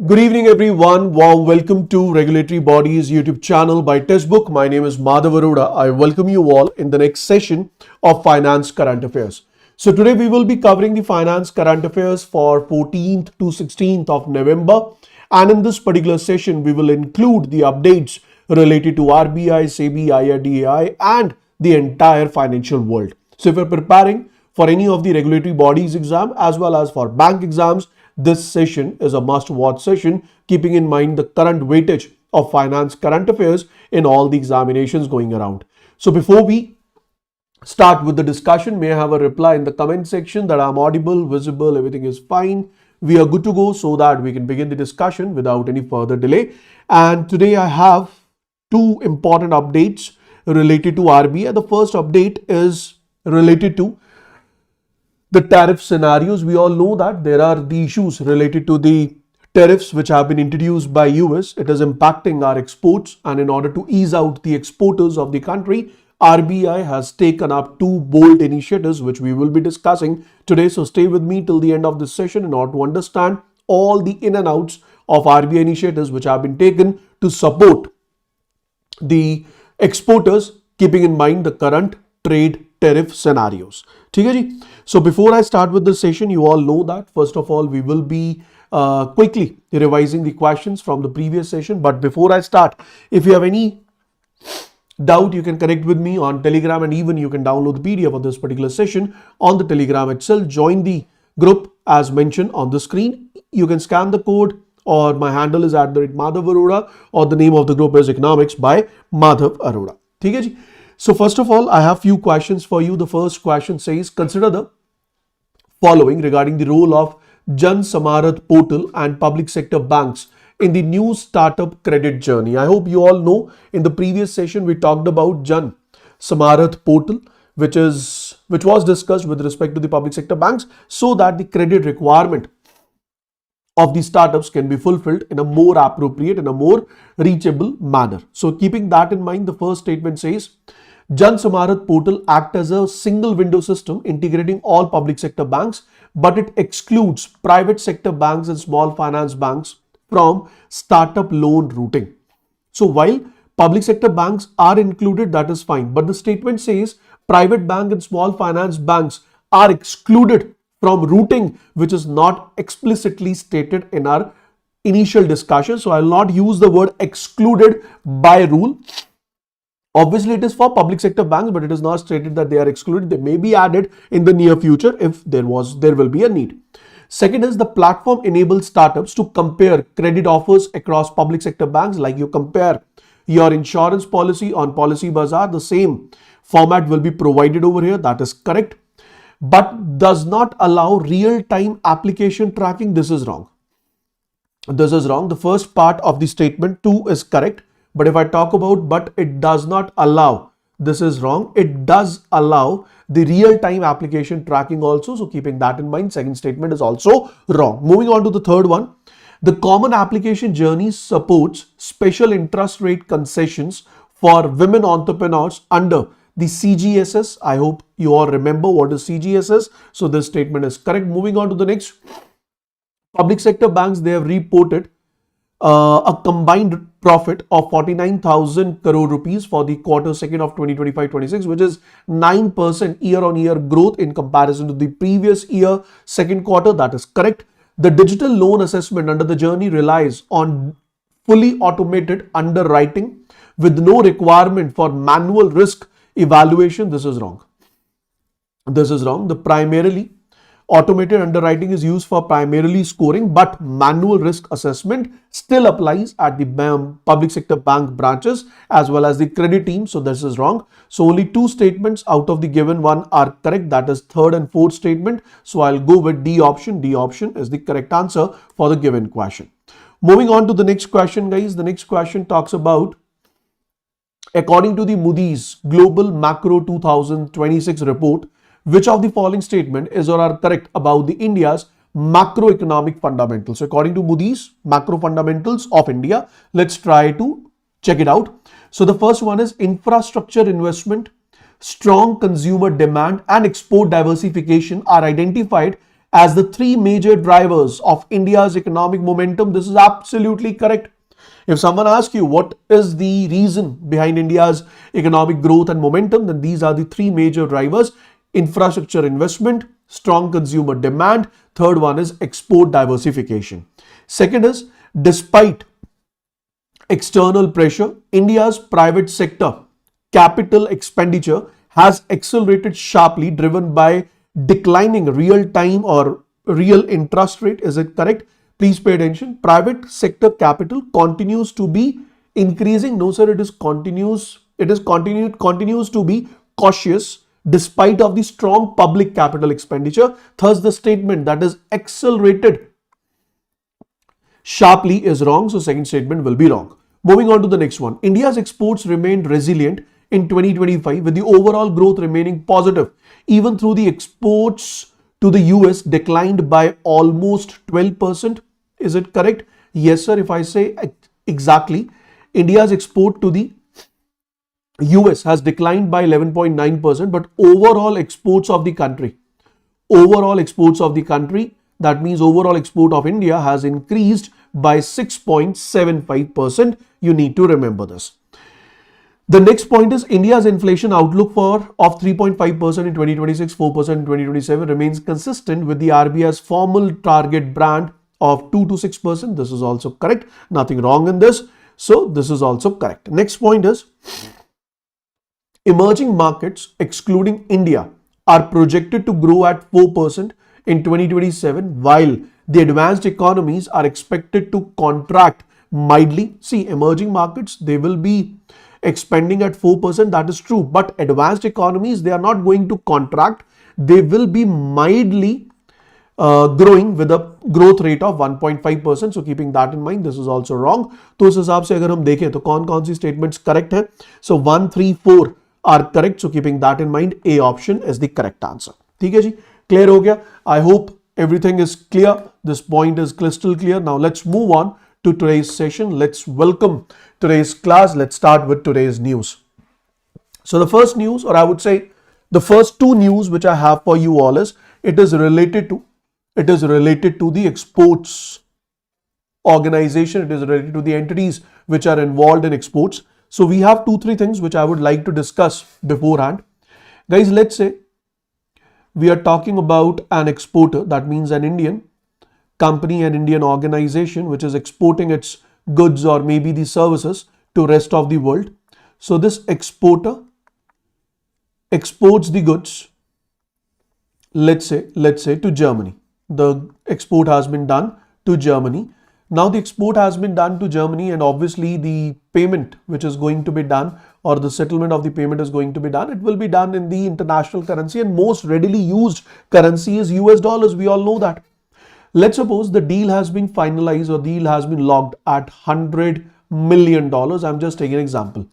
Good evening, everyone. Warm welcome to Regulatory Bodies YouTube channel by Testbook. My name is Madhav Sir. I welcome you all in the next session of Finance Current Affairs. So today we will be covering the Finance Current Affairs for 14th to 16th of November. And in this particular session, we will include the updates related to RBI, SEBI, IRDAI and the entire financial world. So if you're preparing for any of the regulatory bodies exam as well as for bank exams, this session is a must-watch session, keeping in mind the current weightage of finance current affairs in all the examinations going around. So before we start with the discussion, may I have a reply in the comment section that I'm audible, visible, everything is fine. We are good to go so that we can begin the discussion without any further delay. And today I have two important updates related to RBI. The first update is related to the tariff scenarios. We all know that there are the issues related to the tariffs which have been introduced by US. It is impacting our exports, and in order to ease out the exporters of the country, RBI has taken up two bold initiatives which we will be discussing today. So stay with me till the end of this session in order to understand all the in and outs of RBI initiatives which have been taken to support the exporters, keeping in mind the current trade tariff scenarios. So before I start with the session, you all know that first of all we will be quickly revising the questions from the previous session. But before I start, if you have any doubt, you can connect with me on Telegram, and even you can download the PDF of this particular session on the Telegram itself. Join the group as mentioned on the screen. You can scan the code, or my handle is @Madhav Arora, or the name of the group is Economics by Madhav Arora. So first of all, I have few questions for you. The first question says, consider the following regarding the role of Jan Samarth portal and public sector banks in the new startup credit journey. I hope you all know in the previous session we talked about Jan Samarth portal, which was discussed with respect to the public sector banks, so that the credit requirement of the startups can be fulfilled in a more appropriate, in a more reachable manner. So keeping that in mind, the first statement says, Jan Samarth portal acts as a single window system integrating all public sector banks, but it excludes private sector banks and small finance banks from startup loan routing. So while public sector banks are included, that is fine, but the statement says private bank and small finance banks are excluded from routing, which is not explicitly stated in our initial discussion. So I will not use the word excluded by rule. Obviously, it is for public sector banks, but it is not stated that they are excluded. They may be added in the near future if there will be a need. Second is the platform enables startups to compare credit offers across public sector banks. Like you compare your insurance policy on Policy Bazaar, the same format will be provided over here. That is correct, but does not allow real-time application tracking. This is wrong. This is wrong. The first part of the statement 2 is correct. But if I talk about but it does not allow, this is wrong. It does allow the real-time application tracking also. So keeping that in mind, second statement is also wrong. Moving on to the third one. The common application journey supports special interest rate concessions for women entrepreneurs under the CGSS. I hope you all remember what is CGSS. So this statement is correct. Moving on to the next. Public sector banks, they have reported a combined profit of 49,000 crore rupees for the quarter second of 2025-26, which is 9% year-on-year growth in comparison to the previous year second quarter. That is correct. The digital loan assessment under the journey relies on fully automated underwriting with no requirement for manual risk evaluation. This is wrong. This is wrong. The primarily automated underwriting is used for primarily scoring, but manual risk assessment still applies at the public sector bank branches as well as the credit team. So this is wrong. So only two statements out of the given one are correct. That is third and fourth statement. So I'll go with D option. D option is the correct answer for the given question. Moving on to the next question, guys. The next question talks about, according to the Moody's Global Macro 2026 report, which of the following statement is or are correct about the India's macroeconomic fundamentals? So according to Moody's macro fundamentals of India, let's try to check it out. So the first one is infrastructure investment, strong consumer demand and export diversification are identified as the three major drivers of India's economic momentum. This is absolutely correct. If someone asks you what is the reason behind India's economic growth and momentum, then these are the three major drivers: infrastructure investment, strong consumer demand. Third one is export diversification. Second is, despite external pressure, India's private sector capital expenditure has accelerated sharply, driven by declining real time or real interest rate. Is it correct? Please pay attention. Private sector capital continues to be increasing. No, sir, it is continues. It is continues to be cautious despite of the strong public capital expenditure. Thus, the statement that is accelerated sharply is wrong. So, second statement will be wrong. Moving on to the next one. India's exports remained resilient in 2025 with the overall growth remaining positive. Even though the exports to the US declined by almost 12%. Is it correct? Yes, sir. If I say exactly, India's export to the US has declined by 11.9%, but overall exports of the country, that means overall export of India has increased by 6.75%. You need to remember this. The next point is India's inflation outlook of 3.5% in 2026, 4% in 2027 remains consistent with the RBI's formal target band of 2 to 6%. This is also correct. Nothing wrong in this. So this is also correct. Next point is emerging markets excluding India are projected to grow at 4% in 2027, while the advanced economies are expected to contract mildly. See, emerging markets, they will be expanding at 4%. That is true. But advanced economies, they are not going to contract. They will be mildly growing with a growth rate of 1.5%. So keeping that in mind, this is also wrong. तो उस हिसाब से अगर हम देखें तो कौन-कौन सी statements correct हैं? So 1, 3, 4 are correct. So keeping that in mind, A option is the correct answer. ठीक है जी? Clear हो गया? I hope everything is clear. This point is crystal clear. Now let's move on to today's session. Let's welcome today's class. Let's start with today's news. So the first news, or I would say the first two news which I have for you all is it is related to the exports organization. It is related to the entities which are involved in exports. So we have 2-3 things which I would like to discuss beforehand. Guys, let's say we are talking about an exporter, that means an Indian company, an Indian organization which is exporting its goods or maybe the services to rest of the world. So this exporter exports the goods, let's say to Germany. The export has been done to Germany. Now the export has been done to Germany, and obviously the payment which is going to be done, or the settlement of the payment is going to be done, it will be done in the international currency, and most readily used currency is US dollars. We all know that. Let's suppose the deal has been finalized or deal has been logged at $100 million. I'm just taking an example.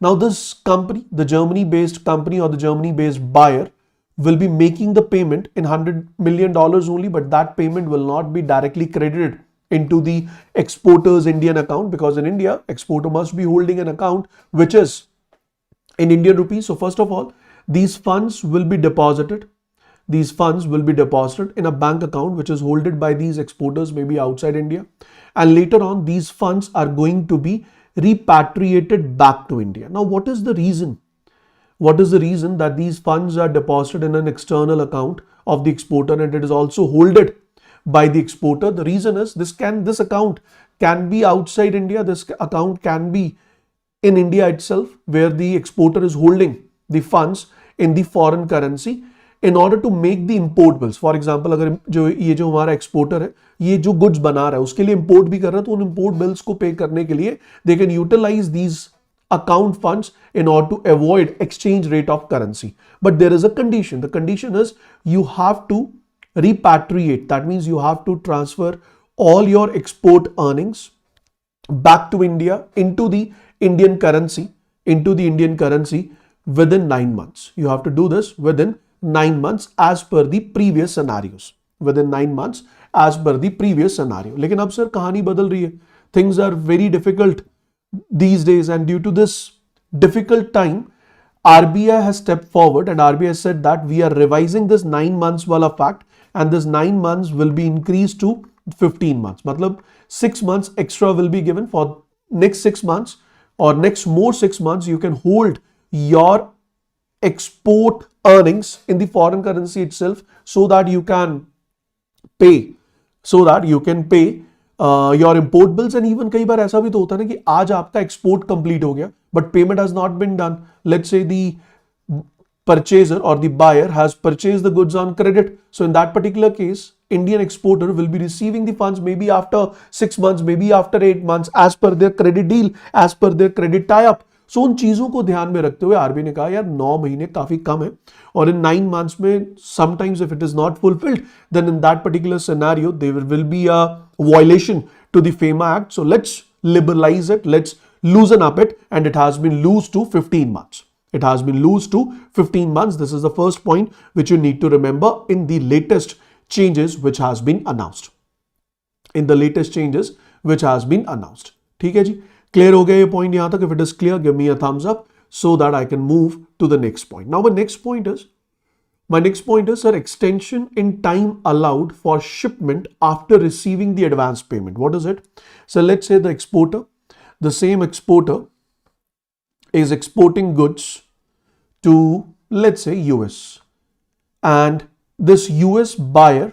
Now this company, the Germany-based company or the Germany-based buyer, will be making the payment in $100 million only, but that payment will not be directly credited into the exporter's Indian account, because in India, exporter must be holding an account which is in Indian rupees. So first of all, these funds will be deposited. These funds will be deposited in a bank account which is held by these exporters, maybe outside India. And later on, these funds are going to be repatriated back to India. Now, what is the reason? What is the reason that these funds are deposited in an external account of the exporter and it is also held by the exporter? The reason is this account can be outside India. This account can be in India itself, where the exporter is holding the funds in the foreign currency in order to make the import bills. For example, अगर ये जो हमारा exporter है, ये जो goods बना रहा है, उसके लिए import भी कर रहा है, तो उन import bills को pay करने के लिए they can utilize these account funds in order to avoid exchange rate of currency. But there is a condition. The condition is you have to repatriate. That means you have to transfer all your export earnings back to India into the Indian currency, within 9 months. You have to do this within 9 months as per the previous scenarios. Within 9 months as per the previous scenario. लेकिन अब sir कहानी बदल रही है. Things are very difficult these days, and due to this difficult time, RBI has stepped forward and RBI said that we are revising this 9 months wala fact and this 9 months will be increased to 15 months. मतलब 6 months extra will be given for next 6 months, or next more 6 months you can hold your export earnings in the foreign currency itself, so that you can pay your import bills. And even कई बार ऐसा भी तो होता है ना कि आज आपका एक्सपोर्ट कंप्लीट हो गया but payment has not been done. Let's say the purchaser or the buyer has purchased the goods on credit. So in that particular case, Indian exporter will be receiving the funds maybe after 6 months, maybe after 8 months, as per their credit deal, as per their credit tie-up. So उन चीजों को ध्यान में रखते हुए RBI ने कहा यार 9 महीने काफी कम है, और इन 9 months में sometimes if it is not fulfilled, then in that particular scenario there will be a violation to the FEMA Act. So let's liberalize it, let's loosen up it, and it has been loosed to 15 months. It has been loosed to 15 months. This is the first point which you need to remember in the latest changes which has been announced. In the latest changes which has been announced. ठीक है जी, clear हो गया ये point यहाँ तक? If it is clear, give me a thumbs up so that I can move to the next point. Now my next point is, sir, extension in time allowed for shipment after receiving the advance payment. What is it? So let's say the same exporter is exporting goods to, let's say, US, and this US buyer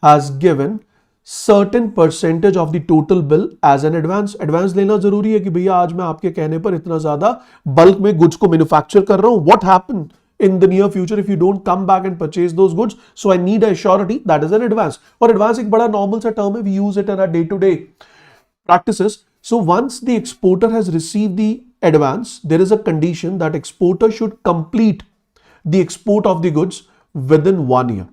has given certain percentage of the total bill as an advance. Advance लेना जरूरी है कि भैया आज मैं आपके कहने पर इतना ज्यादा बल्क में goods को manufacture कर रहा हूं. What happened in the near future if you don't come back and purchase those goods? So I need a surety, that is an advance. और advance एक बड़ा normal सा term है, we use it in our day-to-day practices. So once the exporter has received the advance, there is a condition that exporter should complete the export of the goods within 1 year.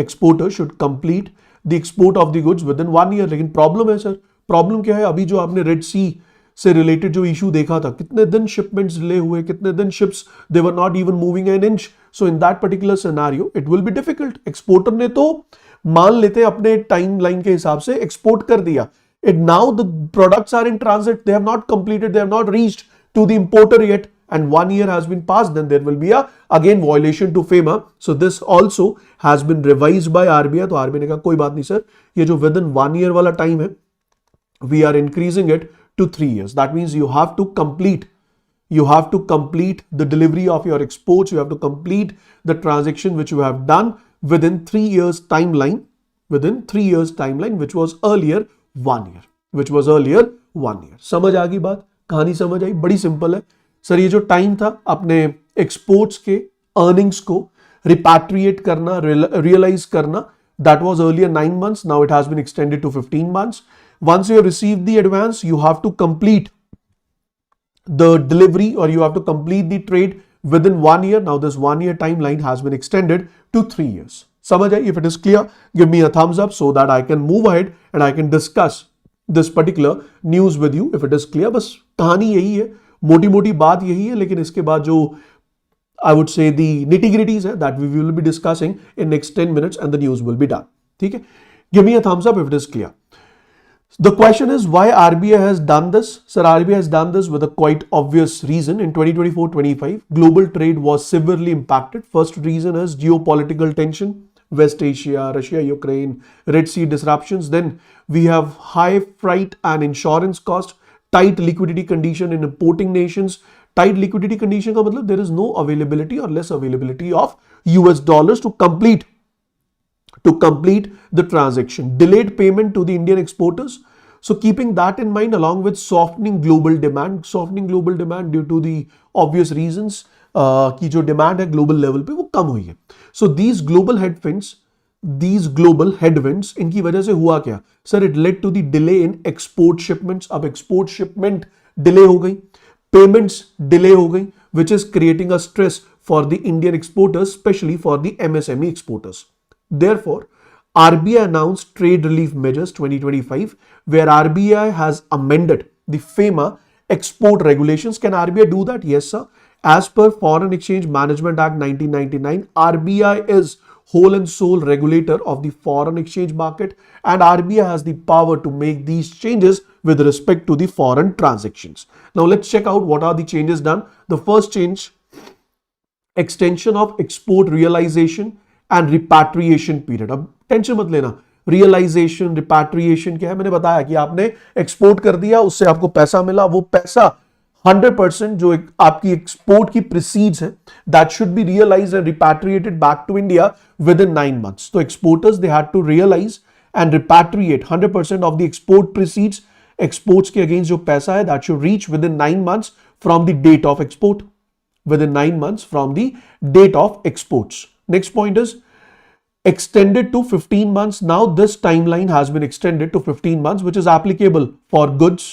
Exporter should complete the export of the goods within 1 year. लेकिन problem है sir, problem क्या है? अभी जो आपने red सी से related जो issue देखा था, कितने दिन शिपमेंट्स डिले हुए, कितने दिन ships they were not even moving an inch. So in that particular scenario it will be difficult. Exporter ने तो मान लेते अपने टाइम लाइन के हिसाब से एक्सपोर्ट कर दिया. And now the products are in transit, they have not completed, they have not reached to the importer yet, and 1 year has been passed, then there will be a again violation to FEMA. So this also has been revised by RBI. तो RBI ने कहा कोई बात नहीं sir, ये जो within 1 year वाला time है, we are increasing it to 3 years. That means you have to complete the delivery of your exports, you have to complete the transaction which you have done within 3 years timeline, which was earlier 1 year. समझ आ गई बात? कहानी समझ आई? बड़ी simple है sir. ये जो टाइम था अपने एक्सपोर्ट्स के अर्निंग्स को रिपैट्रिएट करना, रियलाइज करना, that was earlier 9 months. Now it has been extended to 15 months. Once you have received the advance, you have to complete the delivery, or you have to complete the trade within 1 year. Now this 1 year timeline has been extended to 3 years. समझ आई? If it is clear, give me a thumbs up so that I can move ahead and I can discuss this particular news with you. If it is clear, बस कहानी यही है, मोटी मोटी बात यही है, लेकिन इसके बाद जो I would say the nitty-gritties है that we will be discussing in next 10 minutes and the news will be done. ठीक है? Give me a thumbs up if it is clear. The question is why RBI has done this. Sir, RBI has done this with a quite obvious reason. In 2024-25, global trade was severely impacted. First reason is geopolitical tension, West Asia, Russia, Ukraine, Red Sea disruptions. Then we have high freight and insurance cost, tight liquidity condition in importing nations. Tight liquidity condition का मतलब there is no availability or less availability of US dollars to complete the transaction. Delayed payment to the Indian exporters. So keeping that in mind, along with softening global demand due to the obvious reasons कि जो demand है global level पे वो कम हुई है. So these global headwinds इनकी वजह से हुआ क्या? Sir, it led to the delay in export shipments. अब export shipment delay हो गई, payments delay हो गई, which is creating a stress for the Indian exporters, especially for the MSME exporters. Therefore, RBI announced Trade Relief Measures 2025, where RBI has amended the FEMA export regulations. Can RBI do that? Yes, sir. As per Foreign Exchange Management Act 1999, RBI is whole and sole regulator of the foreign exchange market, and RBI has the power to make these changes with respect to the foreign transactions. Now let's check out what are the changes done. The first change, extension of export realization and repatriation period. अब tension मत लेना, realisation repatriation क्या है, मैंने बताया कि आपने export कर दिया, उससे आपको पैसा मिला, वो पैसा 100% जो आपकी एक्सपोर्ट की प्रोसीड्स है that should be realised and repatriated back to India within 9 months। तो exporters they had to realise and repatriate 100% of the export proceeds, exports के अगेंस्ट जो पैसा है that should reach within 9 months from the date of export, within 9 months from the date of exports. Next point is extended to 15 months. Now this timeline has been extended to 15 months, which is applicable for goods,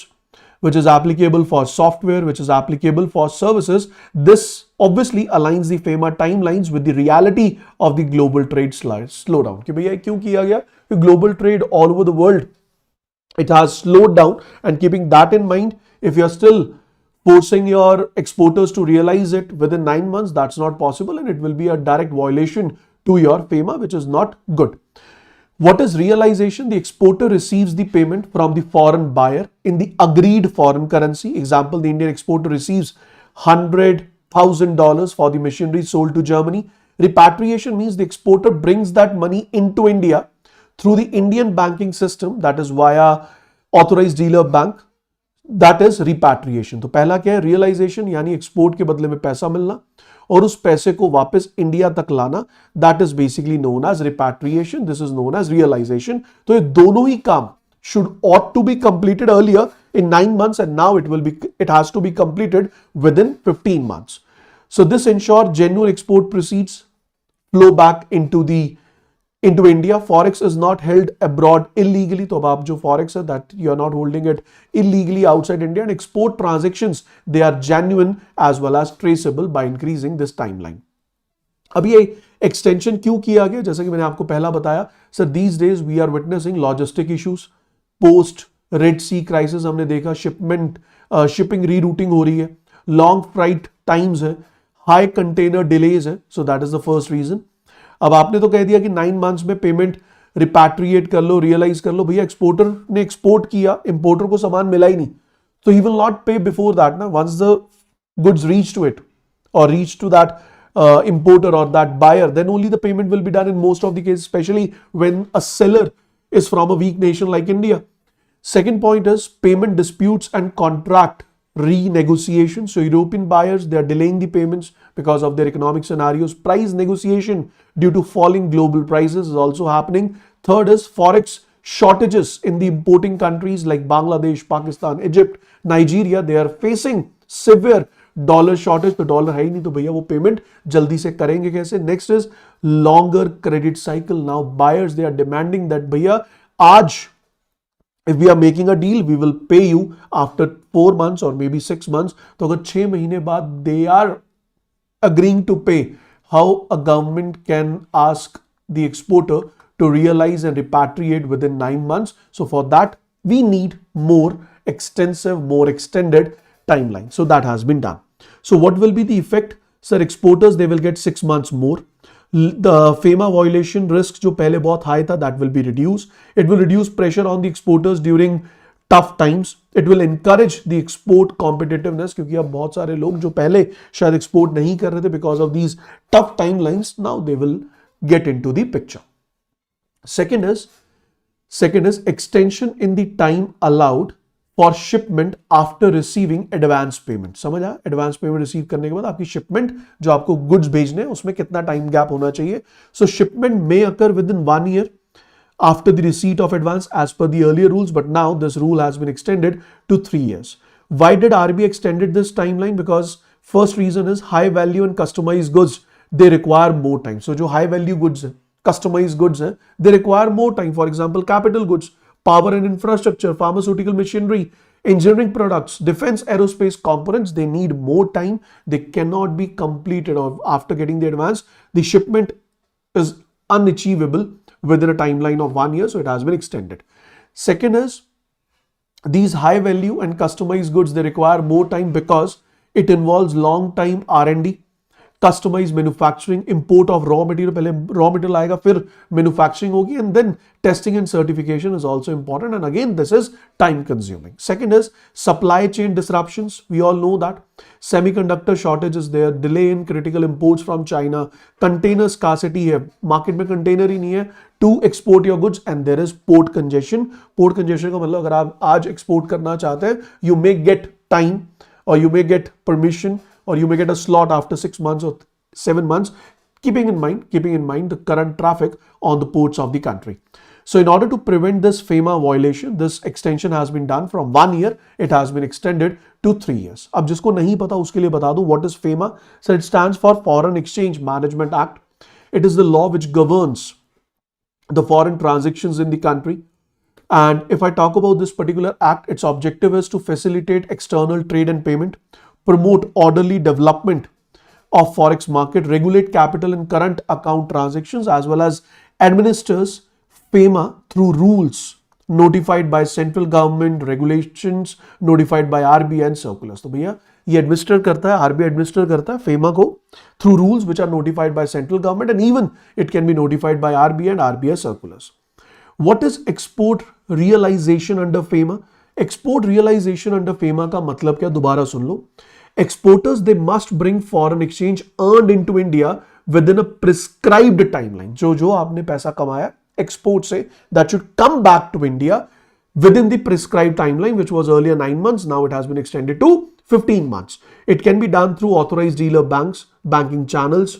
which is applicable for software, which is applicable for services. This obviously aligns the FEMA timelines with the reality of the global trade slowdown. कि भैया क्यों किया गया? Global trade all over the world, it has slowed down, and keeping that in mind, if you are still forcing your exporters to realize it within 9 months, that's not possible, and it will be a direct violation to your FEMA, which is not good. What is realization? The exporter receives the payment from the foreign buyer in the agreed foreign currency. Example, the Indian exporter receives $100,000 for the machinery sold to Germany. Repatriation means the exporter brings that money into India through the Indian banking system, that is via authorized dealer bank. That is repatriation. तो पहला क्या है? Realisation, यानी export के बदले में पैसा मिलना और उस पैसे को वापस इंडिया तक लाना, that is basically known as repatriation, this is known as realisation. तो ये दोनों ही काम should ought to be completed earlier in 9 months, and now it has to be completed within 15 months. So this ensures genuine export proceeds flow back into India. Forex is not held abroad illegally. तो अब आप जो forex है that you are not holding it illegally outside India, and export transactions they are genuine as well as traceable by increasing this timeline. अब ये extension क्यों किया गया? जैसे कि मैंने आपको पहला बताया, sir these days we are witnessing logistic issues post Red Sea crisis। हमने देखा shipping rerouting हो रही है, long flight times है, high container delays है, so that is the first reason। अब आपने तो कह दिया कि 9 months में पेमेंट रिपैट्रिएट कर लो, रियलाइज कर लो, भैया एक्सपोर्टर ने एक्सपोर्ट किया, इंपोर्टर को सामान मिला ही नहीं, तो he will not pay before that ना। Once the goods reach to it और reach to that importer or that buyer, then only the payment will be done in most of the cases, especially when a seller is from a weak nation like India. Second point is payment disputes and contract renegotiation. So European buyers, they are delaying the payments because of their economic scenarios. Price negotiation due to falling global prices is also happening. Third is forex shortages in the importing countries like Bangladesh, Pakistan, Egypt, Nigeria. They are facing severe dollar shortage. तो dollar है ही नहीं, तो भैया वो payment जल्दी से करेंगे कैसे? Next is longer credit cycle. Now buyers they are demanding that भैया आज if we are making a deal, we will pay you after 4 months or maybe 6 months. तो अगर 6 महीने बाद they are agreeing to pay, how a government can ask the exporter to realize and repatriate within 9 months? So for that, we need more extensive, more extended timeline. So that has been done. So what will be the effect? Sir, exporters, they will get 6 months more. The FEMA violation risk जो पहले बहुत high था, that will be reduced. It will reduce pressure on the exporters during tough times. It will encourage the export competitiveness, क्योंकि अब बहुत सारे लोग जो पहले शायद एक्सपोर्ट नहीं कर रहे थे because of these tough timelines, now they will get into the picture. Second is extension in the time allowed for shipment after receiving advance payment. समझ आया? एडवांस पेमेंट रिसीव करने के बाद आपकी शिपमेंट जो आपको गुड्स भेजने हैं उसमें कितना टाइम गैप होना चाहिए? So shipment may occur within 1 year after the receipt of advance as per the earlier rules, but now this rule has been extended to 3 years. Why did RBI extended this timeline? Because first reason is high value and customized goods, they require more time. So जो high value goods है, customized goods है, they require more time. For example, capital goods, power and infrastructure, pharmaceutical machinery, engineering products, defense aerospace components, they need more time. They cannot be completed or after getting the advance. The shipment is unachievable within a timeline of 1 year, so it has been extended. Second is these high value and customized goods, they require more time because it involves long time R&D, customise manufacturing, import of raw material, पहले raw material आएगा फिर manufacturing होगी, and then testing and certification is also important, and again this is time consuming. Second is supply chain disruptions. We all know that semiconductor shortage is there, delay in critical imports from China, container scarcity है, market में container ही नहीं है to export your goods, and there is port congestion. Port congestion का मतलब अगर आप आज export करना चाहते हैं, you may get time or you may get permission or you may get a slot after 6 months or 7 months, keeping in mind the current traffic on the ports of the country. So in order to prevent this FEMA violation, this extension has been done from 1 year, it has been extended to 3 years. अब जिसको नहीं पता उसके लिए बता दूं, what is FEMA? So it stands for Foreign Exchange Management Act. It is the law which governs the foreign transactions in the country. And if I talk about this particular act, its objective is to facilitate external trade and payment, promote orderly development of forex market, regulate capital and current account transactions, as well as administers FEMA through rules notified by central government, regulations notified by RBI and circulars. तो भैया ये administer करता है, RBI administer करता है FEMA को through rules which are notified by central government, and even it can be notified by RBI and RBI circulars. What is export realization under FEMA? Export realization under FEMA का मतलब क्या, दोबारा सुन लो. Exporters, they must bring foreign exchange earned into India within a prescribed timeline. जो आपने पैसा कमाया export से, that should come back to India within the prescribed timeline, which was earlier 9 months. Now it has been extended to 15 months. It can be done through authorized dealer banks, banking channels.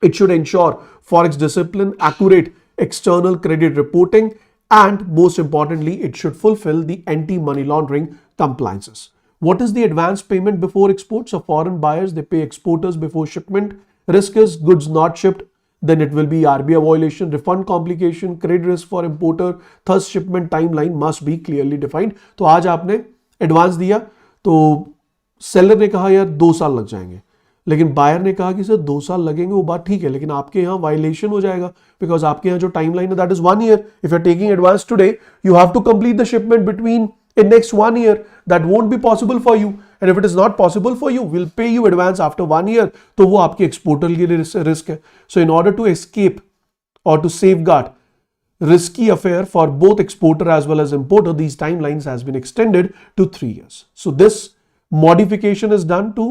It should ensure forex discipline, accurate external credit reporting, and most importantly, it should fulfill the anti-money laundering compliances. What is the advance payment before export? So foreign buyers, they pay exporters before shipment. Risk is goods not shipped, then it will be RBI violation, refund complication, credit risk for importer, thus shipment timeline must be clearly defined. तो आज आपने advance दिया तो seller ने कहा यार 2 साल लग जाएंगे, लेकिन बायर ने कहा कि सर 2 साल लगेंगे, वो बात ठीक है, लेकिन आपके यहाँ वायलेशन हो जाएगा, बिकॉज आपके यहाँ जो टाइम लाइन है that is 1 year. If you are taking advance today, you have to complete the shipment between in next 1 year. That won't be possible for you, and if it is not possible for you, we'll pay you advance after 1 year. तो वो आपके exporter के लिए risk है. So in order to escape or to safeguard risky affair for both exporter as well as importer, these timelines has been extended to 3 years. So this modification is done to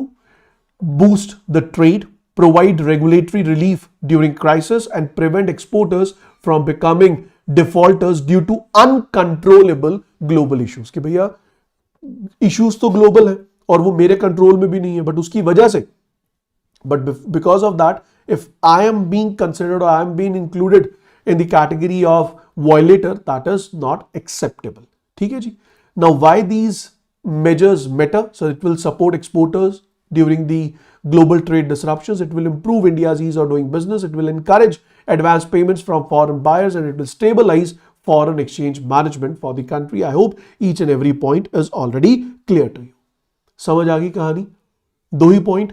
boost the trade, provide regulatory relief during crisis, and prevent exporters from becoming defaulters due to uncontrollable global issues. कि भैया issues तो global है और वो मेरे control में भी नहीं है, बट उसकी वजह से, but because of that, if I am being considered और I am being included in the category of violator, that is not acceptable. ठीक है जी. Now why these measures matter? So it will support exporters during the global trade disruptions. It will improve India's ease of doing business. It will encourage advance payments from foreign buyers, and it will stabilize foreign exchange management for the country. I hope each and every point is already clear to you. समझ आ गई कहानी. 2 ही point,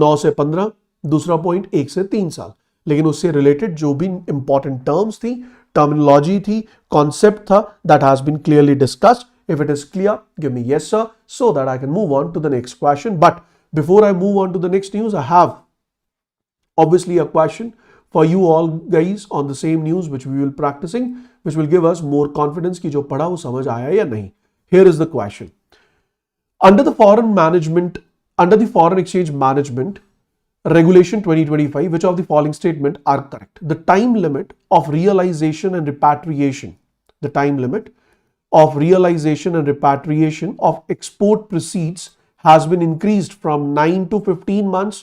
9 से 15, दूसरा point 1 से 3 साल, लेकिन उससे रिलेटेड जो भी इंपॉर्टेंट टर्म्स थी, टर्मिनोलॉजी थी, कॉन्सेप्ट था, that has been clearly discussed. If it is clear, give me yes sir, so that I can move on to the next question. But before I move on to the next news, I have obviously a question for you all guys on the same news which we will practicing, which will give us more confidence कि जो पढ़ा वो समझ आया या नहीं. Here is the question. Under the foreign exchange management regulation 2025, which of the following statement are correct? The time limit of realization and repatriation, the time limit of realization and repatriation of export proceeds has been increased from 9 to 15 months.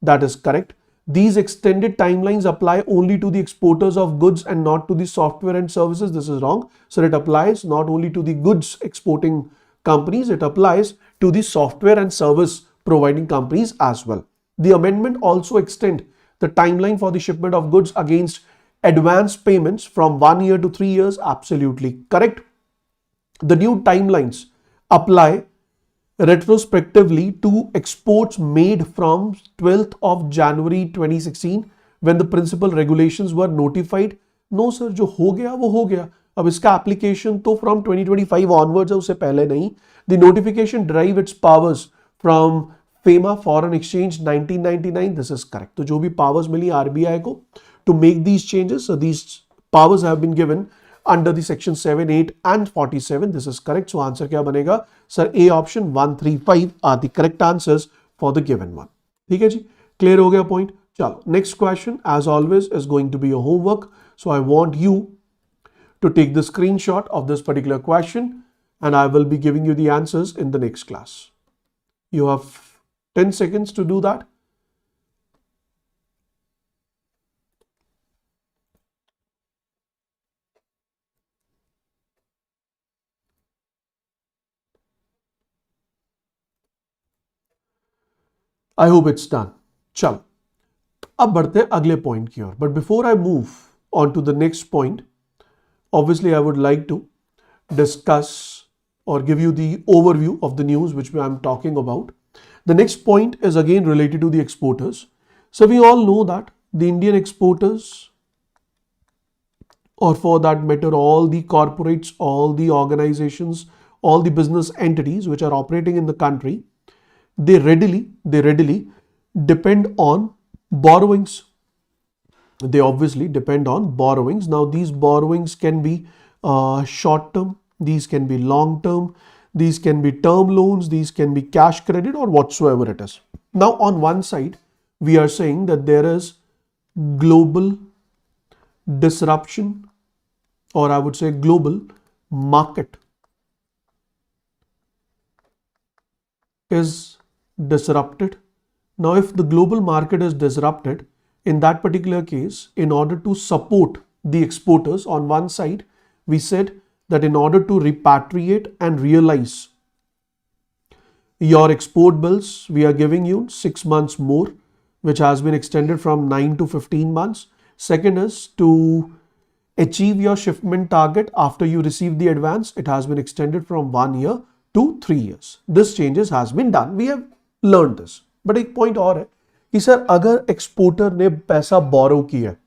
That is correct. These extended timelines apply only to the exporters of goods and not to the software and services. This is wrong. So it applies not only to the goods exporting companies, it applies to the software and service providing companies as well. The amendment also extend the timeline for the shipment of goods against advance payments from 1 year to 3 years. Absolutely correct. The new timelines apply retrospectively to exports made from 12th of January 2016 when the principal regulations were notified. No sir, जो हो गया वो हो गया. अब इसका application तो from 2025 onwards है, उससे पहले नहीं. The notification derive its powers from FEMA foreign exchange 1999, this is correct. तो जो भी powers मिली RBI को to make these changes, so these powers have been given under the section 7, 8 and 47. This is correct. So answer क्या बनेगा? Sir, A option 1, 3, 5 are the correct answers for the given one. ठीक है जी? Clear हो गया point? चलो, next question as always is going to be your homework. So I want you to take the screenshot of this particular question and I will be giving you the answers in the next class. You have 10 seconds to do that. I hope it's done. चलो, अब बढ़ते हैं अगले point की ओर. But before I move on to the next point, obviously I would like to discuss or give you the overview of the news which I'm talking about. The next point is again related to the exporters. So we all know that the Indian exporters, or for that matter all the corporates, all the organizations, all the business entities which are operating in the country, they readily depend on borrowings. They obviously depend on borrowings. Now these borrowings can be short term, these can be long term, these can be term loans, these can be cash credit or whatsoever it is. Now on one side we are saying that there is global disruption, or I would say global market is disrupted. Now if the global market is disrupted, in that particular case, in order to support the exporters, on one side we said that in order to repatriate and realize your export bills, we are giving you 6 months more, which has been extended from 9 to 15 months. Second is to achieve your shipment target after you receive the advance, it has been extended from 1 year to 3 years. This changes has been done. We have learned this. But एक point और है कि sir अगर exporter ने पैसा बोरो किया है,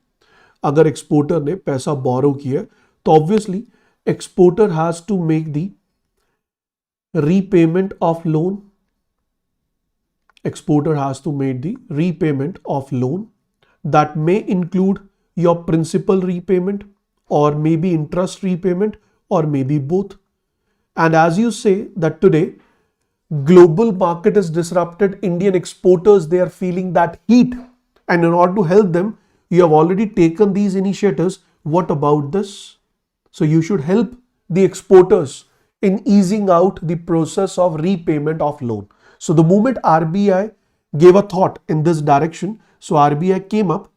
अगर एक्सपोर्टर ने पैसा बोरो किया है, तो obviously exporter has to make the repayment of loan. Exporter has to make the repayment of loan. That may include your principal repayment or maybe interest repayment or maybe both. And as you say that today global market is disrupted, Indian exporters, they are feeling that heat, and in order to help them you have already taken these initiatives. What about this? So you should help the exporters in easing out the process of repayment of loan. So the moment RBI gave a thought in this direction, so RBI came up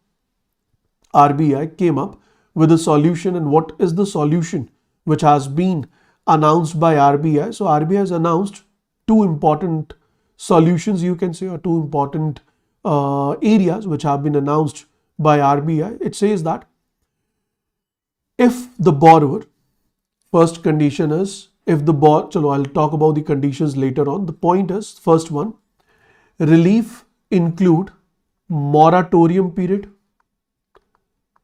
with a solution. And what is the solution which has been announced by RBI? So RBI has announced two important solutions, you can say, or two important areas which have been announced by RBI. It says that if the borrower, first condition is, if the chalo, I'll talk about the conditions later on. The point is, first one, relief include moratorium period.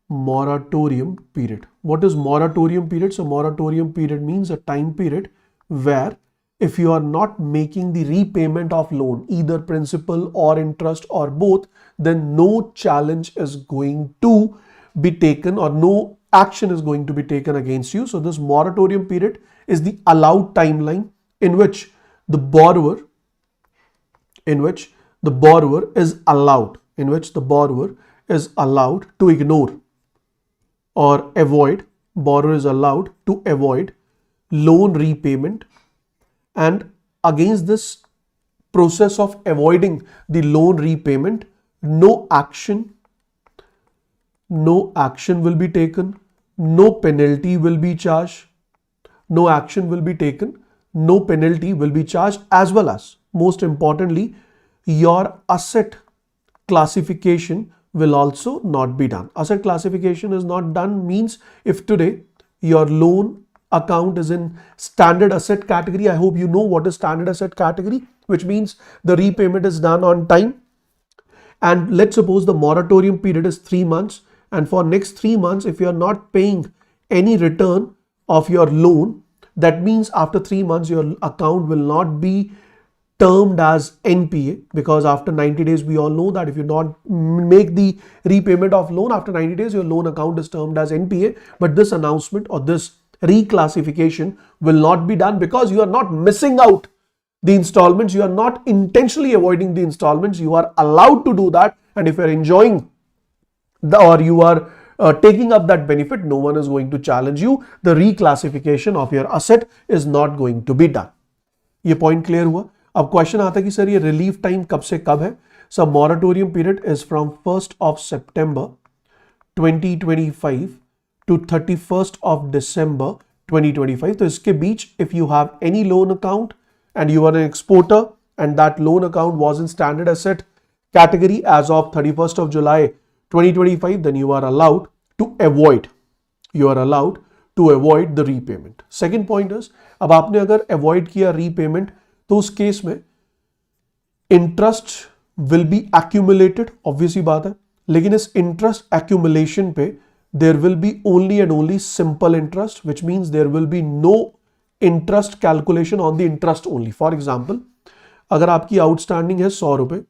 Moratorium period. What is moratorium period? So moratorium period means a time period where if you are not making the repayment of loan, either principal or interest or both, then no challenge is going to be taken or no action is going to be taken against you. So this moratorium period is the allowed timeline in which the borrower is allowed to ignore or avoid, borrower is allowed to avoid loan repayment. And against this process of avoiding the loan repayment, no action will be taken, no penalty will be charged, no action will be taken, no penalty will be charged, as well as, most importantly, your asset classification will also not be done. Asset classification is not done means if today your loan account is in standard asset category, I hope you know what is standard asset category, which means the repayment is done on time. And let's suppose the moratorium period is 3 months, and for next 3 months if you are not paying any return of your loan, that means after 3 months your account will not be termed as NPA, because after 90 days, we all know that if you not make the repayment of loan after 90 days, your loan account is termed as NPA. But this announcement or this reclassification will not be done, because you are not missing out the installments. You are not intentionally avoiding the installments. You are allowed to do that. And if you are enjoying or you are taking up that benefit, no one is going to challenge you. The reclassification of your asset is not going to be done. ये point clear हुआ. अब question आता है कि sir ये relief time कब से कब है. Sir moratorium period is from 1st of September 2025 to 31st of December 2025. तो इसके बीच if you have any loan account and you are an exporter and that loan account was in standard asset category as of 31st of July 2025, then you are allowed to avoid the repayment. Second point is, अब आपने अगर avoid किया repayment, तो उस case में interest will be accumulated, obviously बात है, लेकिन इस interest accumulation पे there will be only and only simple interest, which means there will be no interest calculation on the interest only. For example, अगर आपकी आउटस्टैंडिंग है 100 रुपए,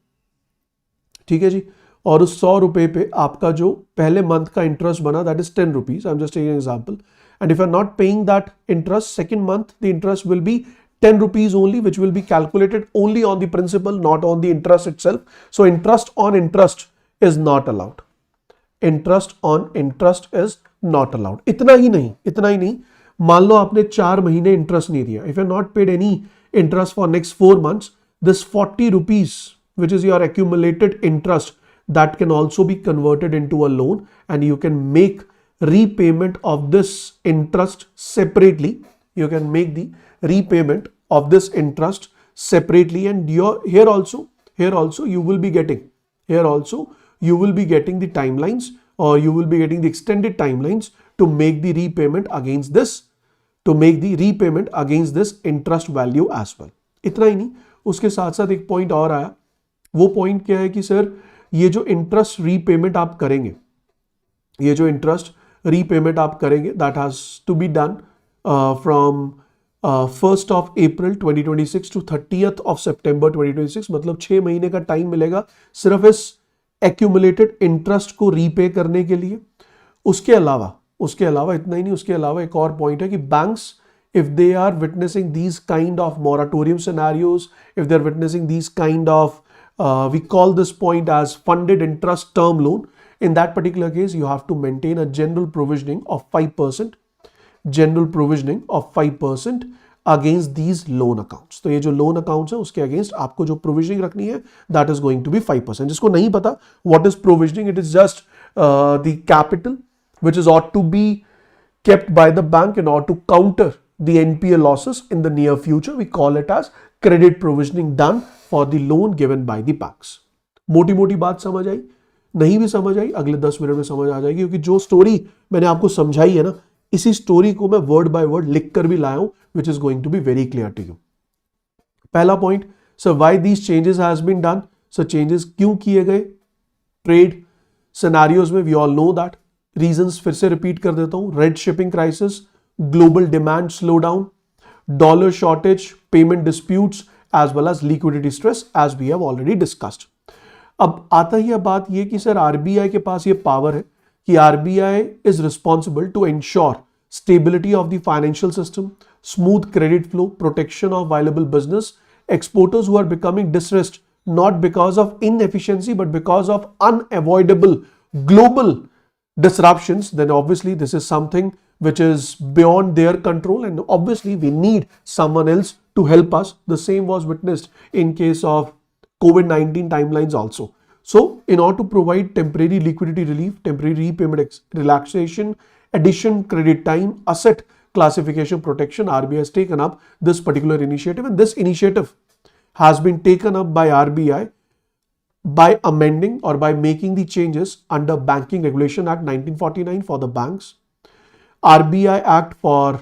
ठीक है जी, और उस 100 रुपए पे आपका जो पहले मंथ का इंटरेस्ट बना that is 10 rupees. I am just taking example. And if you are not paying that interest, second month the interest will be 10 rupees only, which will be calculated only on the principal, not on the interest itself. So interest on interest is not allowed. Interest on interest is not allowed. इतना ही नहीं, मान लो आपने 4 महीने interest नहीं दिया. If you not paid any interest for next 4 months, this 40 rupees which is your accumulated interest, that can also be converted into a loan and you can make repayment of this interest separately. You can make the repayment of this interest separately, and here also you will be getting the timelines, or you will be getting the extended timelines to make the repayment against this interest value as well. इतना ही नहीं, उसके साथ साथ एक point और आया. वो point क्या है कि सर ये जो इंटरेस्ट रीपेमेंट आप करेंगे, that has to be done from 1st of April 2026 to 30th of September 2026. मतलब 6 महीने का टाइम मिलेगा सिर्फ इस एक्यूमुलेटेड इंटरेस्ट को रीपे करने के लिए. उसके अलावा इतना ही नहीं, उसके अलावा एक और पॉइंट है कि banks, if they are witnessing these kind of moratorium scenarios, if they're witnessing these kind of we call this point as funded interest term loan, in that particular case you have to maintain a general provisioning of 5% against these loan accounts. तो ये जो loan accounts है उसके against आपको जो provisioning रखनी है, that is going to be 5%. जिसको नहीं पता what is provisioning, it is just the capital which is ought to be kept by the bank in order to counter the NPA losses in the near future. We call it as credit provisioning done for the loan given by the banks. मोटी बात समझ आई? नहीं भी समझ आई, अगले 10 minute में समझ आ जाएगी, क्योंकि जो स्टोरी मैंने आपको समझाई है ना, इसी स्टोरी को मैं वर्ड बाय वर्ड लिख कर भी लाया हूं, which is going to be very clear to you. पहला point, sir why these changes has been done. Sir changes क्यों किए गए? ट्रेड सिनेरियोज में we all know that. Reasons फिर से रिपीट कर देता हूं. Red shipping crisis, global demand slow down, dollar shortage, payment disputes, as well as liquidity stress, as we have already discussed. अब आता ही बात ये कि सर आरबीआई के पास ये पावर है कि RBI is responsible to ensure stability of the financial system, smooth credit flow, protection of viable business, exporters who are becoming distressed not because of inefficiency but because of unavoidable global disruptions, then obviously this is something which is beyond their control, and obviously we need someone else to help us. The same was witnessed in case of COVID-19 timelines also. So in order to provide temporary liquidity relief, temporary repayment relaxation, addition credit time, asset classification protection, RBI has taken up this particular initiative, and this initiative has been taken up by RBI by amending or by making the changes under Banking Regulation Act 1949 for the banks, RBI Act for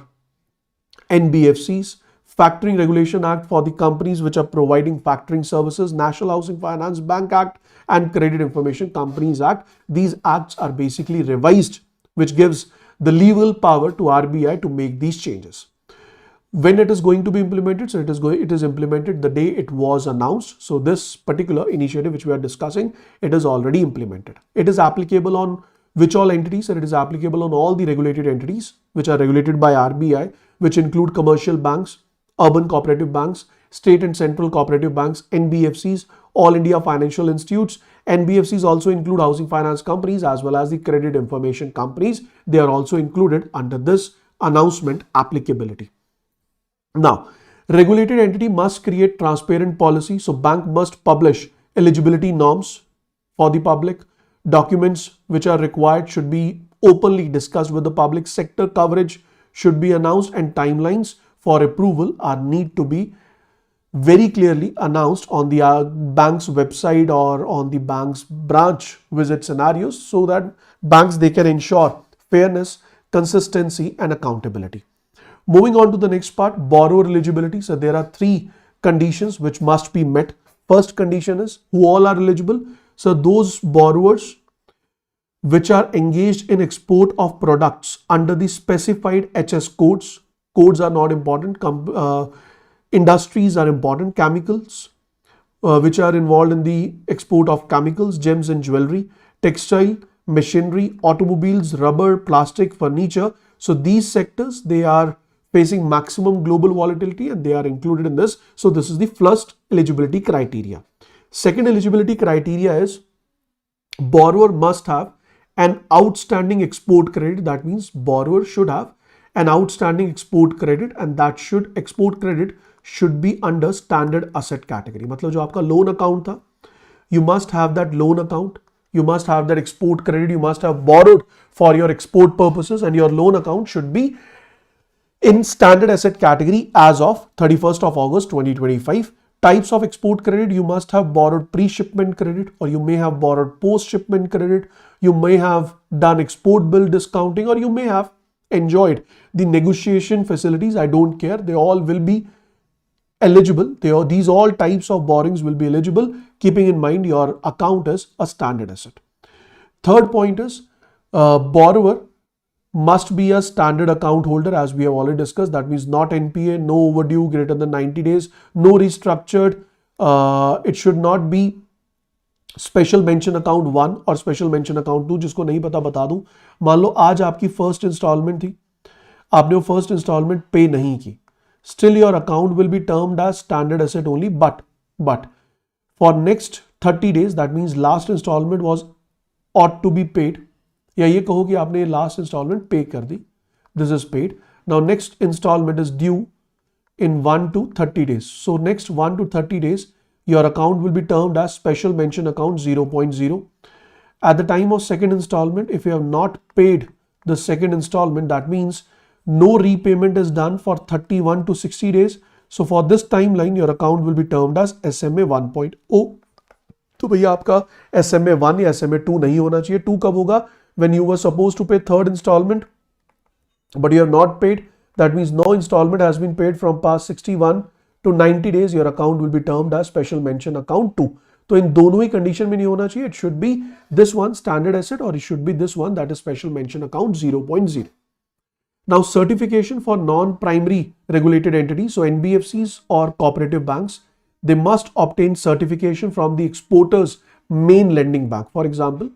NBFCs, Factoring Regulation Act for the companies which are providing factoring services, National Housing Finance Bank Act, and Credit Information Companies Act. These acts are basically revised, which gives the legal power to RBI to make these changes. When it is going to be implemented? So it is implemented the day it was announced. So this particular initiative which we are discussing, it is already implemented. It is applicable on which all entities? And it is applicable on all the regulated entities which are regulated by RBI, which include commercial banks, urban cooperative banks, state and central cooperative banks, NBFCs, all India financial institutes. NBFCs also include housing finance companies as well as the credit information companies. They are also included under this announcement applicability. Now, regulated entity must create transparent policy. So bank must publish eligibility norms for the public. Documents which are required should be openly discussed with the public. Sector coverage should be announced, and timelines for approval are need to be very clearly announced on the bank's website or on the bank's branch visit scenarios, so that banks, they can ensure fairness, consistency and accountability. Moving on to the next part, borrower eligibility. So there are three conditions which must be met. First condition is who all are eligible. So those borrowers which are engaged in export of products under the specified HS codes. Codes are not important. Industries are important. Chemicals, which are involved in the export of chemicals, gems and jewelry, textile, machinery, automobiles, rubber, plastic, furniture. So these sectors, they are facing maximum global volatility and they are included in this. So this is the first eligibility criteria. Second eligibility criteria is borrower must have an outstanding export credit. That means borrower should have an outstanding export credit, and that export credit should be under standard asset category. मतलब जो आपका loan account था, you must have that loan account, you must have that export credit, you must have borrowed for your export purposes, and your loan account should be in standard asset category as of 31st of August 2025. Types of export credit: you must have borrowed pre-shipment credit, or you may have borrowed post-shipment credit, you may have done export bill discounting, or you may have enjoyed the negotiation facilities. I don't care, they all will be eligible. These all types of borrowings will be eligible, keeping in mind your account is a standard asset. Third point is borrower must be a standard account holder, as we have already discussed. That means not NPA, no overdue greater than 90 days, no restructured. It should not be special mention account 1 और special mention account 2. जिसको नहीं पता बता दूं, मान लो आज आपकी first instalment थी, आपने वो फर्स्ट इंस्टॉलमेंट पे नहीं की, still your account will be termed as standard asset only. But for next 30 days, that means last instalment was ought to be paid, या ये कहो कि आपने लास्ट इंस्टॉलमेंट पे कर दी, this is paid. Now next instalment is due in 1 to 30 days. So next 1 to 30 days, your account will be termed as special mention account 0.0. At the time of second installment, if you have not paid the second installment, that means no repayment is done for 31 to 60 days. So for this timeline, your account will be termed as SMA 1.0. तो भैया आपका SMA 1 या SMA 2 नहीं होना चाहिए. 2 कब होगा? When you were supposed to pay third installment, but you have not paid. That means no installment has been paid from past 61 to 90 days. Your account will be termed as special mention account 2. तो इन दोनों ही condition में नहीं होना चाहिए. It should be this one standard asset, or it should be this one, that is special mention account 0.0. Now certification for non-primary regulated entities. So NBFCs or cooperative banks, they must obtain certification from the exporter's main lending bank. For example,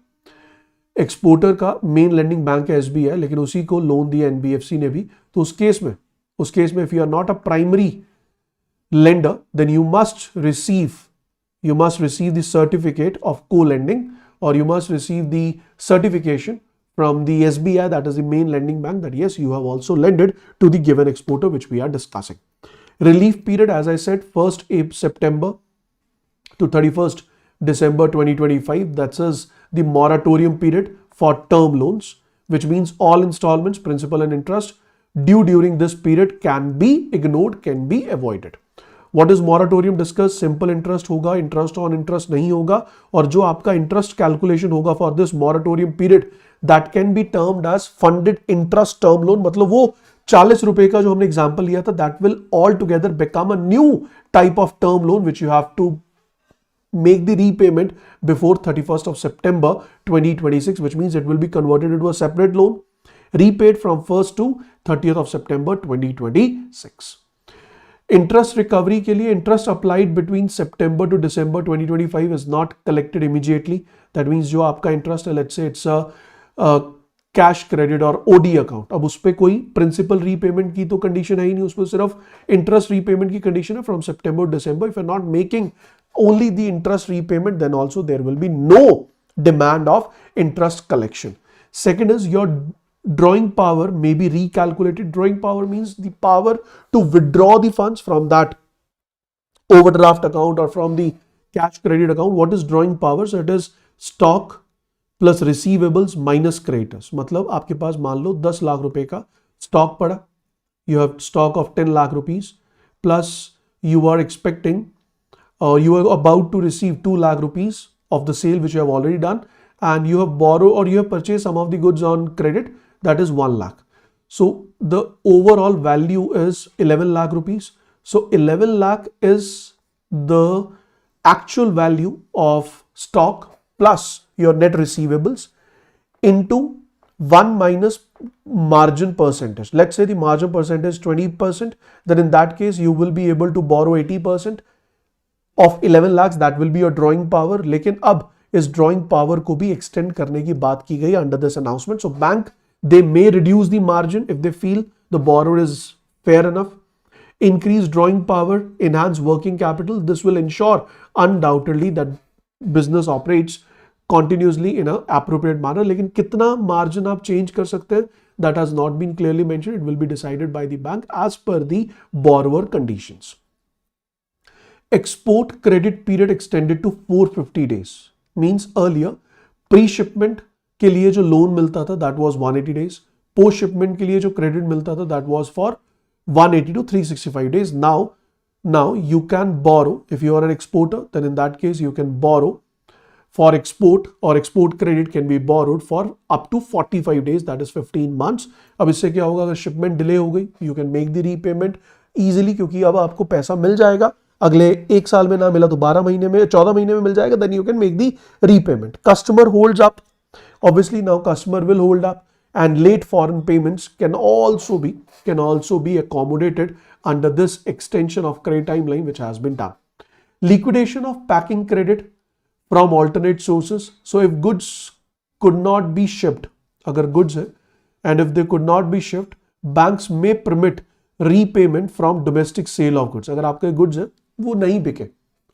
exporter का main lending bank है SBI, लेकिन उसी को loan दिया NBFC ने भी. तो उस केस में if you are not a primary lender, then you must receive the certificate of co lending, और you must receive the certification from the SBI, that is the main lending bank, that yes you have also lended to the given exporter which we are discussing. Relief period, as I said, 1st September to 31st December 2025. That is the moratorium period for term loans, which means all installments, principal and interest due during this period can be ignored, can be avoided. What is moratorium? Discuss. Simple interest होगा, interest on interest नहीं होगा, और जो आपका interest calculation होगा for this moratorium period, that can be termed as funded interest term loan. मतलब वो 40 रुपए का जो हमने एग्जाम्पल लिया था, that will altogether become a new type of term loan which you have to make the repayment before 31st of September 2026, which means it will be converted into a separate loan, repaid from 1st to 30th of September 2026. Interest recovery के लिए interest applied between सितंबर to दिसंबर 2025 is not collected immediately. That means जो आपका interest है, let's say it's a cash credit और OD account, अब उस पर कोई प्रिंसिपल रीपेमेंट की तो कंडीशन है ही नहीं, उस पर सिर्फ इंटरेस्ट रीपेमेंट की कंडीशन है फ्रॉम सितंबर दिसंबर. If you are not making only the interest repayment, then also there will be no demand of interest collection. Second is your drawing power may be recalculated. Drawing power means the power to withdraw the funds from that overdraft account or from the cash credit account. What is drawing power? So it is stock plus receivables minus creditors. मतलब आपके पास मान लो 10 लाख रुपए का stock पड़ा, you have stock of 10 lakh rupees plus you are expecting you are about to receive 2 lakh rupees of the sale which you have already done, and you have borrowed or you have purchased some of the goods on credit, that is 1 lakh. So the overall value is 11 lakh rupees. So 11 lakh is the actual value of stock plus your net receivables into 1 minus margin percentage. Let's say the margin percentage is 20%, then in that case you will be able to borrow 80% of 11 lakhs. That will be your drawing power. लेकिन अब इस drawing power को भी extend करने की बात की गई under this announcement. So bank, they may reduce the margin if they feel the borrower is fair enough. Increase drawing power, enhance working capital. This will ensure undoubtedly that business operates continuously in an appropriate manner. लेकिन कितना margin आप change कर सकते हैं, that has not been clearly mentioned. It will be decided by the bank as per the borrower conditions. Export credit period extended to 450 days. Means earlier pre-shipment के लिए जो loan मिलता था that was 180 days. Post shipment के लिए जो credit मिलता था that was for 180 to 365 days. Now you can borrow if you are an exporter, then in that case you can borrow for export, or export credit can be borrowed for up to 45 days, that is 15 months. अब इससे क्या होगा, अगर shipment delay हो गई you can make the repayment easily, क्योंकि अब आपको पैसा मिल जाएगा. अगले एक साल में ना मिला तो 12 महीने में, 14 महीने में मिल जाएगा. Then you can make the repayment. Customer holds up, obviously now customer will hold up, and late foreign payments can also be accommodated under this extension of credit timeline which has been done. Liquidation of packing credit from alternate sources. So if goods could not be shipped, अगर goods है and if they could not be shipped, banks may permit repayment from domestic sale of goods. अगर आपके goods है वो नहीं बिके,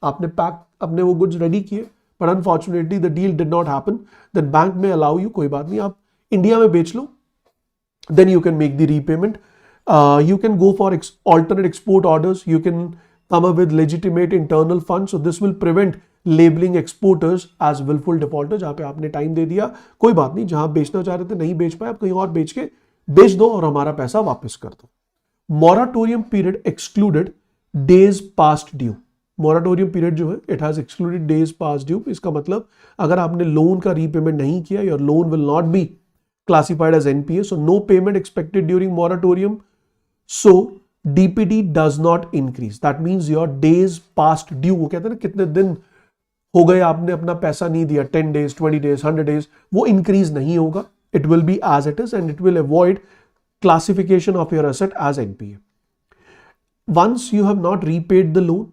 आपने वो goods ready किए but unfortunately the deal did not happen, then bank may allow you, कोई बात नहीं, आप इंडिया में बेच लो, then you can make the repayment. You can go for alternate export orders. You can come up with legitimate internal funds. So this will prevent labeling exporters as willful defaulters. जहाँ पे आपने time दे दिया, कोई बात नहीं, जहाँ बेचना चाह रहे थे नहीं बेच पाए, आप कहीं और बेच दो और हमारा पैसा वापस कर दो. Moratorium period excluded days past due. Moratorium period जो है, it has excluded days past due. इसका मतलब अगर आपने लोन का रीपेमेंट नहीं किया, your loan will not be classified as NPA. So no payment expected during moratorium. So DPD does not increase. That means your days past due, वो कहते हैं ना कितने दिन हो गए आपने अपना पैसा नहीं दिया, 10 days, 20 days, 100 days, वो increase नहीं होगा. It will be as it is and it will avoid classification of your asset as NPA. Once you have not repaid the loan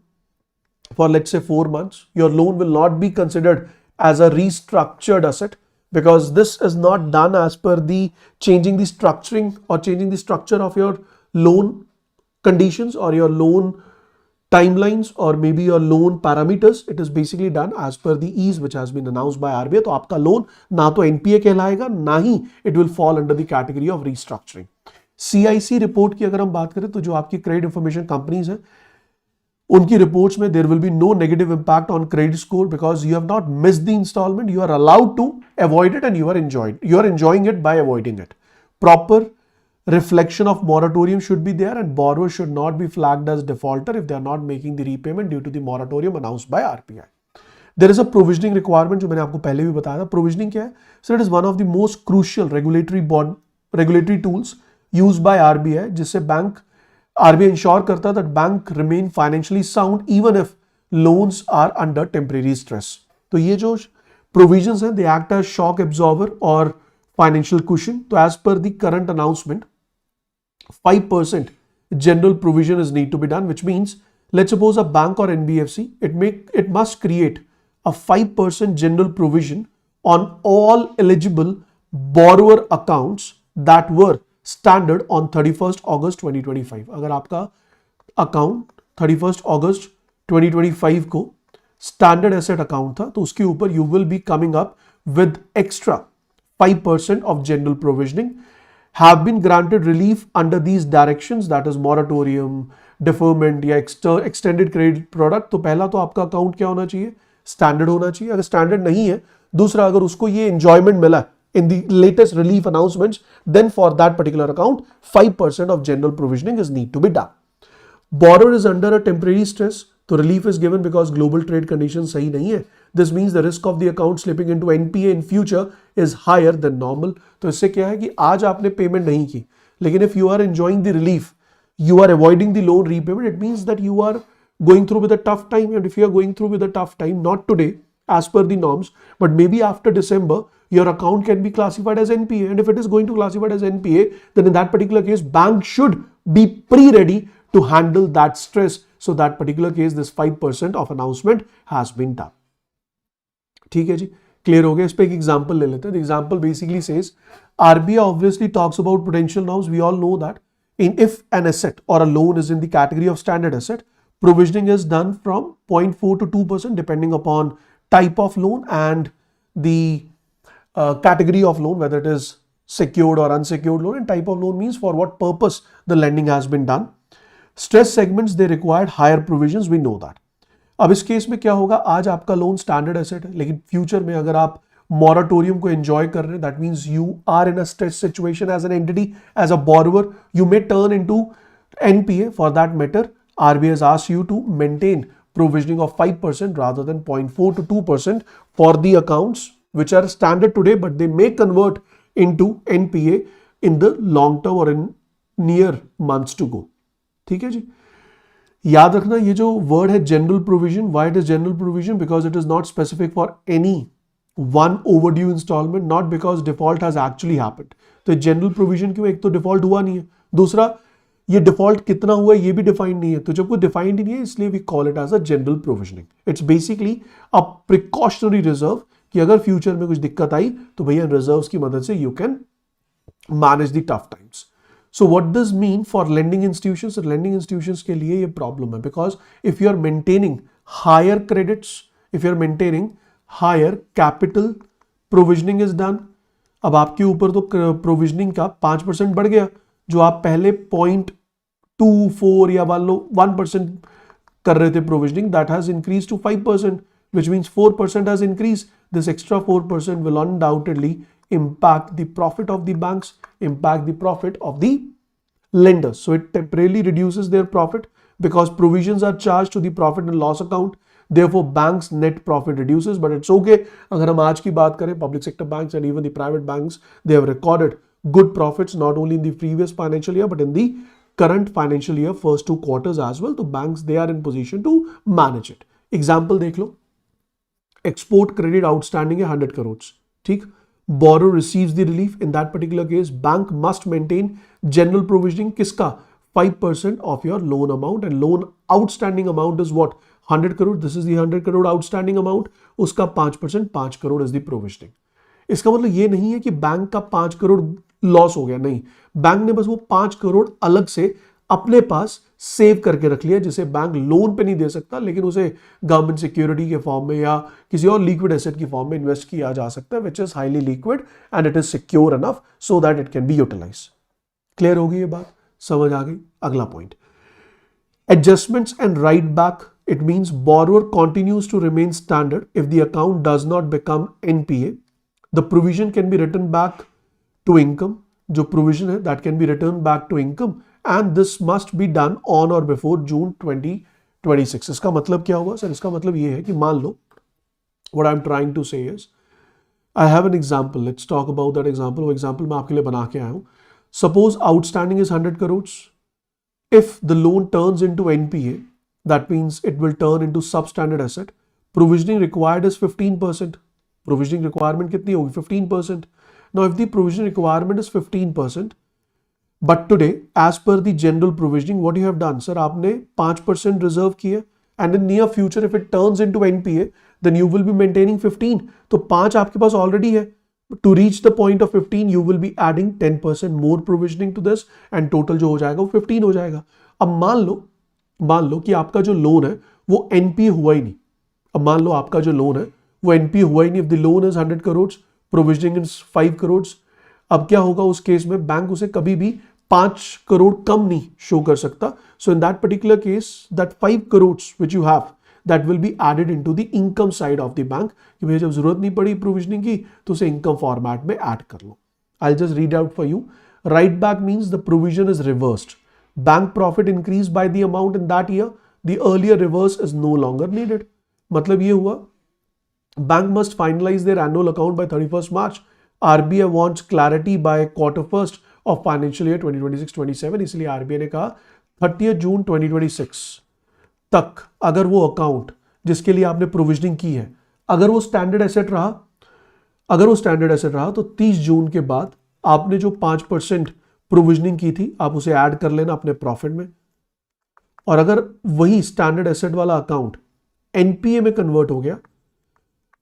for let's say 4 months, your loan will not be considered as a restructured asset, because this is not done as per the changing the structuring or changing the structure of your loan conditions or your loan timelines or maybe your loan parameters. It is basically done as per the ease which has been announced by RBI. तो आपका loan ना तो NPA कहलाएगा, ना ही it will fall under the category of restructuring. CIC report की अगर हम बात करें तो जो आपकी क्रेडिट इंफॉर्मेशन कंपनीज हैं उनकी रिपोर्ट्स में there will be no negative impact on credit score, because you have not missed the instalment, you are allowed to avoid it and you are enjoying it by avoiding it. Proper reflection of moratorium should be there and borrowers should not be flagged as defaulter if they are not making the repayment due to the moratorium announced by RBI. There is a provisioning requirement जो मैंने आपको पहले भी बताया था. Provisioning क्या है? So it is one of the most crucial regulatory tools used by RBI, जिससे RBI ensure करता है that bank remain financially sound even if loans are under temporary stress. तो ये जो provisions हैं, they act as shock absorber or financial cushion. तो as per the current announcement, 5% general provision is need to be done, which means let's suppose a bank or NBFC, it must create a 5% general provision on all eligible borrower accounts that were standard on 31st August 2025. अगर आपका account 31st August 2025 को standard asset account था तो उसके ऊपर you will be coming up with extra 5% of general provisioning. Have been granted relief under these directions, that is moratorium, deferment या extended credit product. तो पहला तो आपका अकाउंट क्या होना चाहिए, स्टैंडर्ड होना चाहिए. अगर स्टैंडर्ड नहीं है, दूसरा अगर उसको ये एंजॉयमेंट मिला in the latest relief announcements, then for that particular account 5% of general provisioning is need to be done. Borrower is under a temporary stress, तो relief is given because global trade conditions सही नहीं है. This means the risk of the account slipping into NPA in future is higher than normal. तो इससे क्या है कि आज आपने पेमेंट नहीं की, लेकिन if you are enjoying the relief, you are avoiding the loan repayment, it means that you are going through with a tough time. And if you are going through with a tough time, not today as per the norms, but maybe after December, your account can be classified as NPA. And if it is going to classified as NPA, then in that particular case, bank should be pre-ready to handle that stress. So that particular case, this 5% of announcement has been done. ठीक है जी, clear हो गया. इस पे एक example ले लेते हैं. Example basically says RBI obviously talks about prudential norms. We all know that if an asset or a loan is in the category of standard asset, provisioning is done from 0.4 to 2% depending upon type of loan and the category of loan, whether it is secured or unsecured loan, and type of loan means for what purpose the lending has been done. Stress segments, they required higher provisions, we know that. अब इस case में क्या होगा, आज आपका loan standard asset है, लेकिन future में अगर आप मोराटोरियम को एंजॉय कर रहे हैं, that means you are in a stress situation as an entity, as a borrower, you may turn into NPA. For that matter RBI has asked you to maintain provisioning of 5% rather than 0.4 to 2% for the accounts which are standard today, but they may convert into NPA in the long term or in near months to go. ठीक है जी. याद रखना ये जो word है general provision, why it is general provision, because it is not specific for any one overdue instalment, not because default has actually happened. तो general provision क्यों, एक तो डिफॉल्ट हुआ नहीं है, दूसरा ये डिफॉल्ट कितना हुआ है ये भी डिफाइंड नहीं है. तो जब वो डिफाइंड ही नहीं है, इसलिए we call it as a general provisioning. It's basically a precautionary reserve कि अगर फ्यूचर में कुछ दिक्कत आई तो भैया रिजर्व्स की मदद से you can manage the tough times. So what does mean for lending institutions? So lending institutions के लिए ये problem है, because if you are maintaining higher credits, if you are maintaining higher capital, provisioning is done. अब आपके ऊपर तो provisioning का 5% बढ़ गया, जो आप पहले 0.24 या मान लो 1% कर रहे थे provisioning, that has increased to 5%, which means 4% has increased. This extra 4% will undoubtedly impact the profit of the banks, impact the profit of the lenders. So it temporarily reduces their profit because provisions are charged to the profit and loss account. Therefore, banks' net profit reduces, but it's okay. अगर हम आज की बात करें, public sector banks and even the private banks, they have recorded good profits not only in the previous financial year but in the current financial year, first 2 quarters as well. So banks, they are in position to manage it. Example देख लो, export credit outstanding है 100 crores, ठीक. Borrower receives the relief. In that particular case, bank must maintain general provisioning. किसका? 5% of your loan amount, and loan outstanding amount is what? 100 crore. This is the 100 crore outstanding amount. उसका 5%, 5 crore is the provisioning. इसका मतलब ये नहीं है कि bank का 5 crore loss हो गया, नहीं. बैंक ने बस वो 5 करोड़ अलग से अपने पास सेव करके रख लिया, जिसे बैंक लोन पे नहीं दे सकता, लेकिन उसे गवर्नमेंट सिक्योरिटी के फॉर्म में या किसी और लिक्विड एसेट की फॉर्म में इन्वेस्ट किया जा सकता है, which is highly liquid and it is secure enough so that it can be utilise. Clear होगी ये बात, समझ आ गई. अगला point, adjustments and write back. It means borrower continues to remain standard if the account does not become NPA. The provision can be return back to income. जो provision है that can be return back to income, and this must be done on or before June 2026. इसका मतलब क्या हुआ sir? इसका मतलब ये है कि मान लो, what I'm trying to say is, I have an example. Let's talk about that example. वो example मैं आपके लिए बना के आया हूँ. Suppose outstanding is 100 crores. If the loan turns into NPA, that means it will turn into substandard asset. Provisioning required is 15%. Provisioning requirement कितनी होगी? 15%. Now if the provision requirement is 15%, but today as per the general provisioning what you have done, sir आपने 5% reserve किया and in near future if it turns into NPA then you will be maintaining 15, तो 5 आपके पास already है. To reach the point of 15 you will be adding 10% more provisioning to this and total जो हो जाएगा वो 15 हो जाएगा. अब मान लो कि आपका जो लोन है वो एनपीए हुआ ही नहीं. अब मान लो आपका जो लोन है वो एनपीए हुआ ही नहीं. If the loan is 100 crore, provisioning is 5 crore. अब क्या होगा उस केस में, बैंक उसे कभी भी 5 करोड़ कम नहीं शो कर सकता. So in that particular case that 5 crore which you have that will be added into the income side of the bank, कि भैया जब जरूरत नहीं पड़ी प्रोविजनिंग की तो उसे इनकम फॉर्मेट में ऐड कर लो. I just read out for you. Right back means the provision is reversed. Bank profit increase by the amount in that year, the earlier reverse is no longer needed. मतलब ये हुआ, bank must finalise their annual account by 31st March. RBI wants clarity by quarter first of financial year 2026-27. इसलिए RBI ने कहा 30 जून 2026 तक अगर वो account जिसके लिए आपने प्रोविजनिंग की है अगर वो स्टैंडर्ड एसेट रहा तो 30 जून के बाद आपने जो 5% प्रोविजनिंग की थी आप उसे ऐड कर लेना अपने प्रॉफिट में. और अगर वही स्टैंडर्ड एसेट वाला अकाउंट एनपीए में कन्वर्ट हो गया,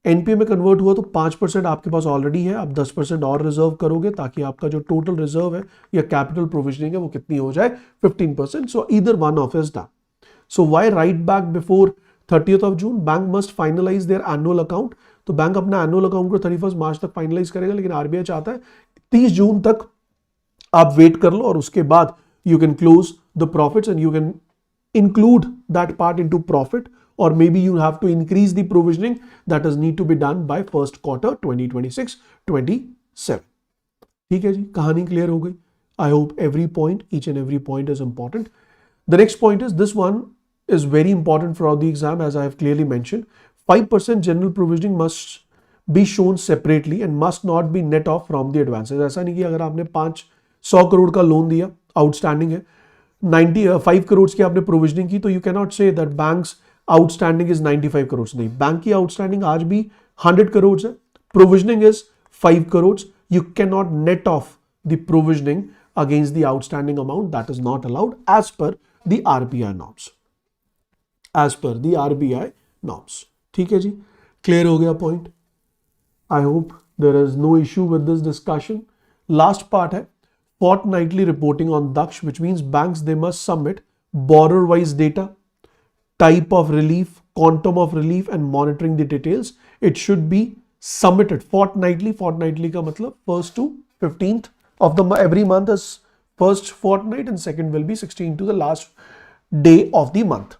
एनपीए में कन्वर्ट हुआ तो 5% आपके पास ऑलरेडी है, आप 10% और रिजर्व करोगे ताकि आपका जो टोटल रिजर्व है या कैपिटल प्रोविजनिंग है वो कितनी हो जाए, 15%. So either one off is done. So why write back before 30th June? Bank must finalise their annual account. तो बैंक अपना एनुअल अकाउंट को 31 मार्च तक फाइनलाइज करेगा, लेकिन आरबीआई चाहता है 30 जून तक आप वेट कर लो और उसके बाद you can close the profits and you can include that part into profit, or maybe you have to increase the provisioning that is need to be done by first quarter 2026-27. ठीक है जी, कहानी clear हो गई. I hope every point, each and every point is important. The next point is, this one is very important for the exam as I have clearly mentioned. 5% general provisioning must be shown separately and must not be net off from the advances. ऐसा नहीं कि अगर आपने 100 करोड़ का loan दिया, outstanding है, 95 करोड़ की आपने प्रोविजनिंग की, तो you can not say that banks outstanding is 95 crore. नहीं, बैंक की आउटस्टैंडिंग आज भी 100 करोड़ है, provisioning is 5 crore. You can not net off the provisioning against the outstanding amount. That is not allowed as per the RBI norms. ठीक है जी, clear हो गया point. I hope there is no issue with this discussion. Last part है fortnightly reporting on Daksh, which means banks, they must submit borrower wise data, type of relief, quantum of relief and monitoring the details. It should be submitted fortnightly. Fortnightly का मतलब 1st to 15th of the every month is first fortnight and second will be 16th to the last day of the month.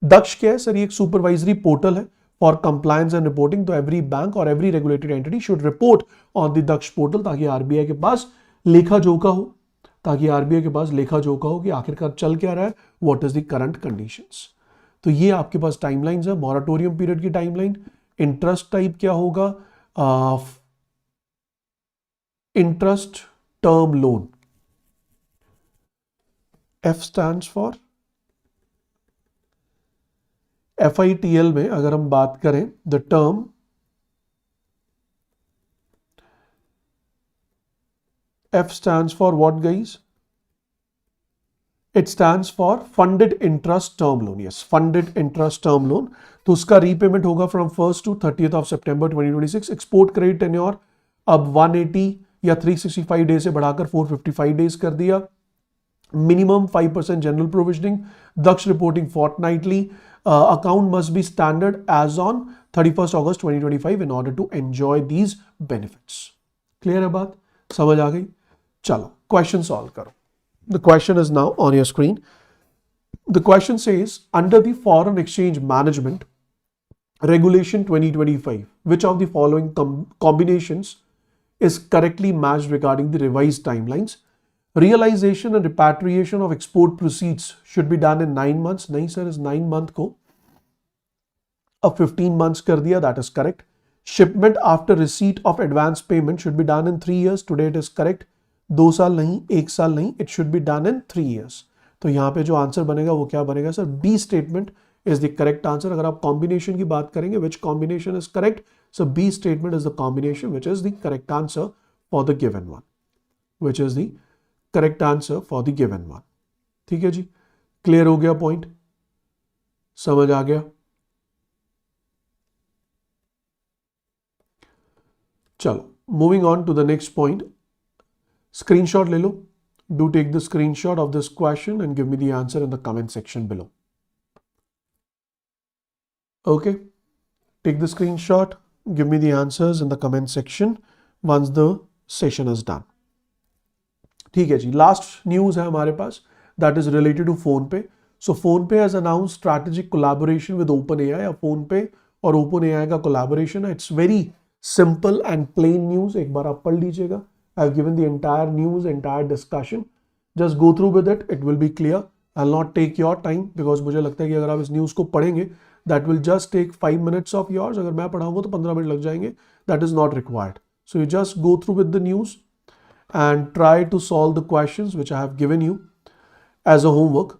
Daksh क्या है sir, ये एक supervisory portal है for compliance and reporting. तो every bank or every regulated entity should report on the Daksh portal ताकि RBI के पास लेखा जोखा हो, ताकि आरबीआई के पास लेखा जोखा हो कि आखिरकार चल क्या रहा है, what is the current conditions. तो ये आपके पास टाइमलाइंस है. मोराटोरियम पीरियड की टाइमलाइन, इंटरेस्ट टाइप क्या होगा, interest term loan, F stands for FITL में अगर हम बात करें, the term F stands for what guys? It stands for funded interest term loan. Yes, funded interest term loan. तो उसका रीपेमेंट होगा from 1st to 30th of September 2026. Export credit tenure अब 180 या 365 डेज से बढ़ाकर 455 डेज कर दिया. Minimum 5% general provisioning. दक्ष reporting fortnightly. Account must be standard as on 31st August 2025 in order to enjoy these benefits. Clear है बात, समझ आ गई. चलो क्वेश्चन सॉल्व करो. The question is now on your screen. The question says, under the foreign exchange management regulation 2025 which of the following combinations is correctly matched regarding the revised timelines? Realization and repatriation of export proceeds should be done in 9 months. नहीं sir, इस 9 month को अब 15 months कर दिया, that is correct. Shipment after receipt of advance payment should be done in 3 years. Today it is correct. 2 साल नहीं, 1 साल नहीं, it should be done in 3 years. तो यहाँ पे जो आंसर बनेगा वो क्या बनेगा sir, B statement is the correct answer. अगर आप कॉम्बिनेशन की बात करेंगे, which combination is correct, so B statement is the combination which is the correct answer for the given one, which is the correct answer for the given one. ठीक है जी, clear हो गया पॉइंट, समझ आ गया। चलो moving on to the next point, screenshot ले लो। Do take the screenshot of this question and give me the answer in the comment section below. Okay, take the screenshot, give me the answers in the comment section once the session is done. ठीक है जी, last news है हमारे पास, that is related to PhonePe. So PhonePe has announce strategic collaboration with OpenAI, या PhonePe और OpenAI का collaboration है। It's very simple and plain news, एक बार आप पढ़ लीजिएगा। I have given the entire news, entire discussion, just go through with it, it will be clear. I will not take your time, because मुझे लगता है कि अगर आप इस न्यूज को पढ़ेंगे that will just take 5 minutes of yours. अगर मैं पढ़ाऊंगा तो 15 मिनट लग जाएंगे. That is not required. So you just go through with the news and try to solve the questions which I have given you as a homework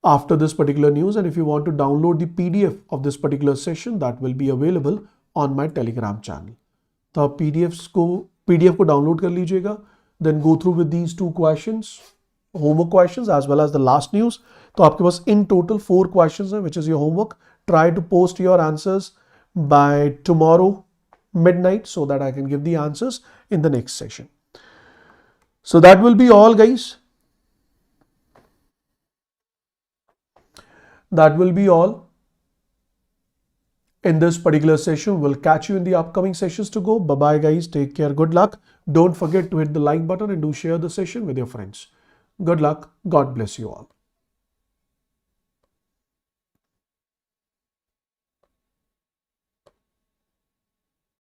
after this particular news. And if you want to download the PDF of this particular session, that will be available on my Telegram channel. तो आप PDF को download कर लीजिएगा. Then go through with these 2 questions, homework questions as well as the last news. तो आपके पास in total 4 questions हैं, which is your homework. Try to post your answers by tomorrow midnight so that I can give the answers in the next session. So that will be all, guys. That will be all in this particular session. We'll catch you in the upcoming sessions to go. Bye-bye, guys. Take care. Good luck. Don't forget to hit the like button and do share the session with your friends. Good luck. God bless you all.